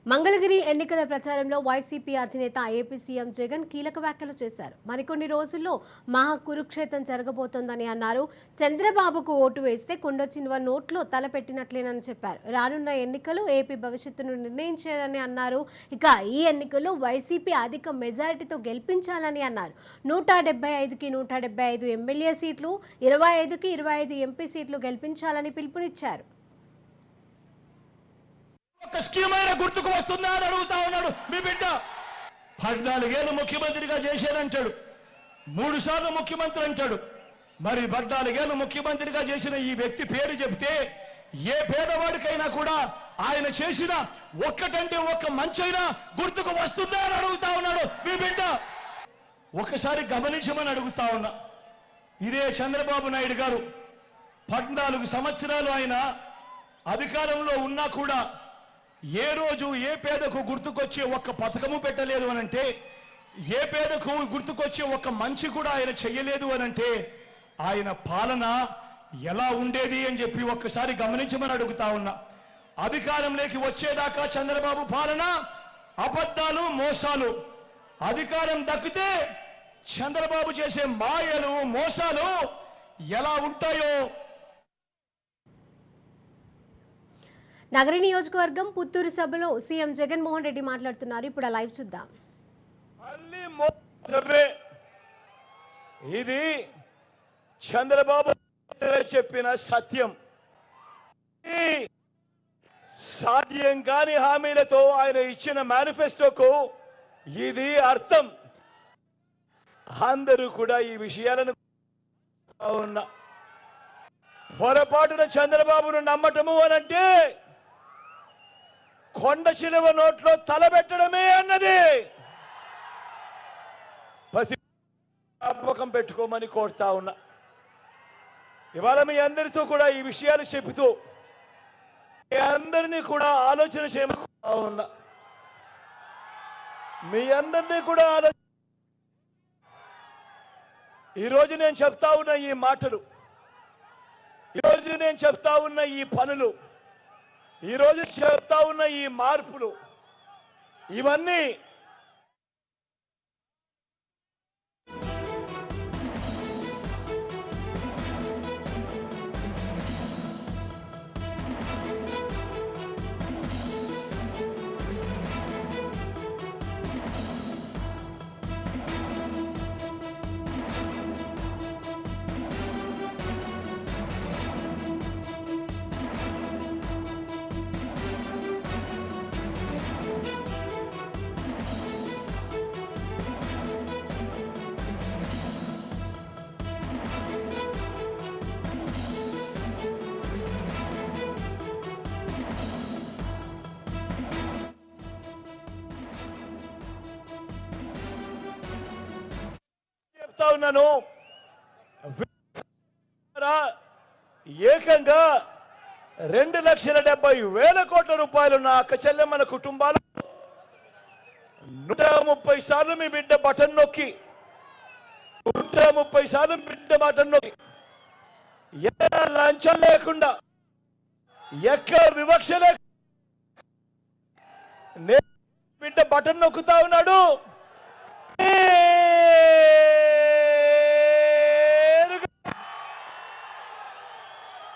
మంగళగిరి ఎన్నికల ప్రచారంలో వైసీపీ అధినేత ఏపీ సీఎం జగన్ కీలక వ్యాఖ్యలు చేశారు. మరికొన్ని రోజుల్లో మహా కురుక్షేత్రం జరగబోతోందని అన్నారు. చంద్రబాబుకు ఓటు వేస్తే కొండచిన్వ నోట్లో తలపెట్టినట్లేనని చెప్పారు. రానున్న ఎన్నికలు ఏపీ భవిష్యత్తును నిర్ణయించారని అన్నారు. ఇక ఈ ఎన్నికల్లో వైసీపీ అధిక మెజారిటీతో గెలిపించాలని అన్నారు. 175కి 175 ఎమ్మెల్యే సీట్లు, 25కి 25 ఎంపీ సీట్లు గెలిపించాలని పిలుపునిచ్చారు. ఒక స్కీమ్ అయినా గుర్తుకు వస్తుందా అని అడుగుతా ఉన్నాడు మీ బిడ్డ. 14 ఏళ్ళు ముఖ్యమంత్రిగా చేశానంటాడు, 3 సార్లు ముఖ్యమంత్రి అంటాడు. మరి 14 ఏళ్ళు ముఖ్యమంత్రిగా చేసిన ఈ వ్యక్తి పేరు చెప్తే ఏ పేదవాడికైనా కూడా ఆయన చేసిన ఒక్కటంటే ఒక్క మంచైనా గుర్తుకు వస్తుందా అని అడుగుతా ఉన్నాడు మీ బిడ్డ. ఒకసారి గమనించమని అడుగుతా ఉన్నా. ఇదే చంద్రబాబు నాయుడు గారు 14 సంవత్సరాలు ఆయన అధికారంలో ఉన్నా కూడా ఏ రోజు ఏ పేదకు గుర్తుకొచ్చే ఒక్క పథకము పెట్టలేదు అనంటే, ఏ పేదకు గుర్తుకొచ్చే ఒక్క మంచి కూడా ఆయన చెయ్యలేదు అనంటే ఆయన పాలన ఎలా ఉండేది అని చెప్పి ఒక్కసారి గమనించమని అడుగుతా ఉన్నా. అధికారంలోకి వచ్చేదాకా చంద్రబాబు పాలన అబద్ధాలు, మోసాలు. అధికారం దక్కితే చంద్రబాబు చేసే మాయలు, మోసాలు ఎలా ఉంటాయో. నగరి నియోజకవర్గం పుత్తూరు సభలో సీఎం జగన్మోహన్ రెడ్డి మాట్లాడుతున్నారు. ఇప్పుడు లైవ్ చూద్దాం. ఇది చంద్రబాబు చెప్పిన సత్యం. సాధ్యం కాని హామీలతో ఆయన ఇచ్చిన మేనిఫెస్టోకు ఇది అర్థం. అందరూ కూడా ఈ విషయాలను ఉన్న పొరపాటున చంద్రబాబును నమ్మటము అనంటే కొండ చిలువ నోట్లో తలబెట్టడమే అన్నది. జ్ఞాపకం పెట్టుకోమని కోరుతా ఉన్నా. ఇవాళ మీ అందరితో కూడా ఈ విషయాలు చెబుతూ మీ అందరినీ కూడా ఆలోచన చేయమని కోరుతా ఉన్నా. మీ అందరినీ కూడా ఈరోజు నేను చెప్తా ఉన్న ఈ మాటలు, ఈరోజు నేను చెప్తా ఉన్న ఈ పనులు, ఈరోజు చెప్తా ఉన్న ఈ మార్పులు, ఇవన్నీ ఉన్నాను. ఏకంగా 2,70,000 కోట్ల రూపాయలు నా అక్క చెల్లెమ్మల కుటుంబాల 130 సార్లు మీ బిడ్డ బటన్ నొక్కి 130 సార్లు బిడ్డ బటన్ నొక్కి ఎక్కడ లంచం లేకుండా, ఎక్కడ వివక్ష లేకుండా బిడ్డ బటన్ నొక్కుతా ఉన్నాడు.